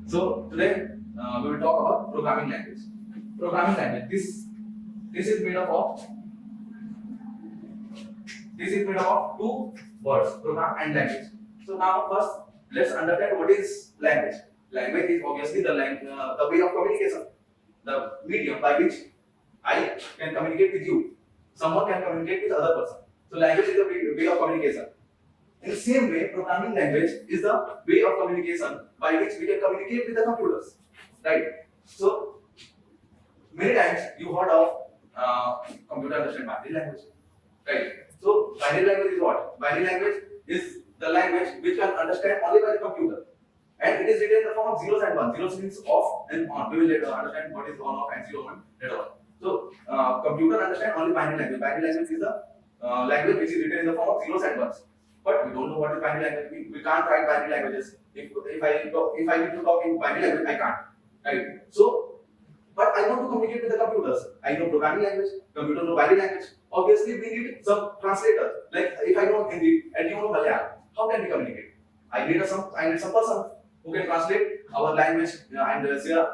So today we will talk about programming language. Programming language. This is made up of two words, program and language. So now first let's understand what is language. Language is obviously the way of communication, the medium by which I can communicate with you. Someone can communicate with other person. So language is the way of communication. In the same way, programming language is the way of communication by which we can communicate with the computers, right? So many times you heard of computer understand binary language, right? So binary language is what? Binary language is the language which can understand only by the computer, and it is written in the form of zeros and ones. Zeros means off and on. We will later understand what is on, off, and zero, one later on. So computer understand only binary language. Binary language is the language which is written in the form of zeros and ones. But we don't know what is binary language. We can't write binary languages. If I need to talk in binary language, I can't. Right? So, but I want to communicate with the computers. I know programming language. Computer know binary language. Obviously, we need some translator. Like if I know Hindi and you know Malayalam, how can we communicate? I need some person who can translate our language and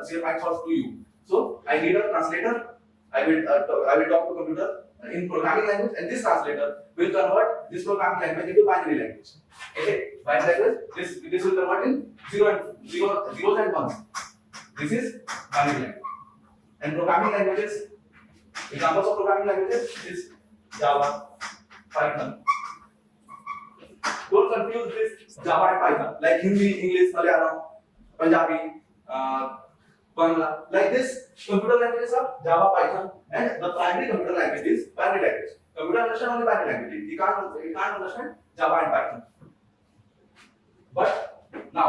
share my thoughts to you. So I need a translator. I will talk to computer in programming language, and this translator will convert this programming language into binary language. Okay, binary language. This will convert in zeros and ones. This is binary language. And programming languages, examples of programming languages is Java, Python. Don't confuse this Java and Python like Hindi, English, Malayalam, Punjabi, Bangla. Like this, computer languages are Java, Python, and the primary computer language is binary language. Computer understand only binary language. He can't understand Java and Python. But now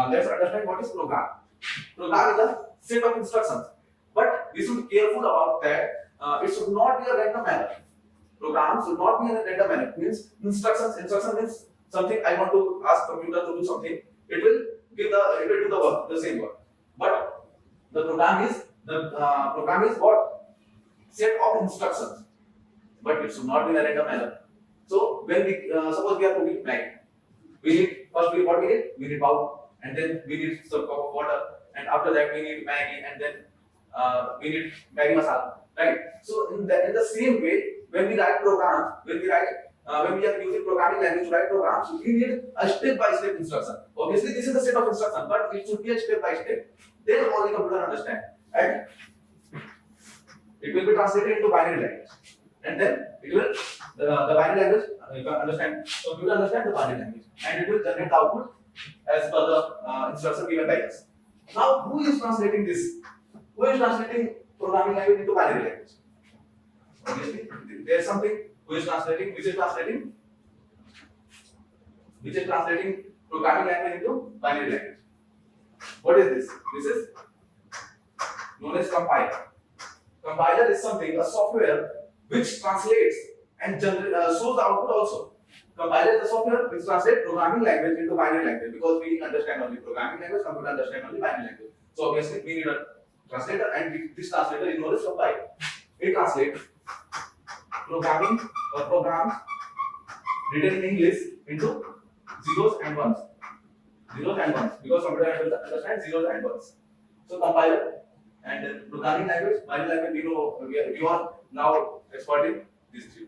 let's understand what is program. Program is a set of instructions. But we should be careful about that. It should not be a random manner. Program should not be in a random manner. It means instructions. Instruction means something I want to ask computer to do something. It will do the work, the same work. But the program is what? Set of instructions. But it should not be in a random manner. So when we suppose we are cooking Maggi, we need what we need? We need bowl, and then we need some cup of water, and after that we need Maggi, and then we need Maggi masala, right? So in the same way, when we write programs, when we are using programming language to write programs, we need a step-by-step instruction. Obviously, this is the set of instructions, but it should be a step-by-step. Then only computer understand, and it will be translated into binary language, and then it will the binary language computer understand the binary language, and it will generate the output as per the instruction given by us. Now, who is translating this? Who is translating programming language into binary language? Obviously, there is something which is translating programming language into binary language. What is this? This is known as compiler. Compiler is something, a software which translates and shows the output also. Compiler is the software which translates programming language into binary language, because we understand only programming language, computer understand only binary language. So obviously we need a translator, and this translator is known as compiler. It translates programming or programs written in English into zeros and ones, because computer understands zeros and ones. So compiler and programming language, binary language, we are now expert in these three.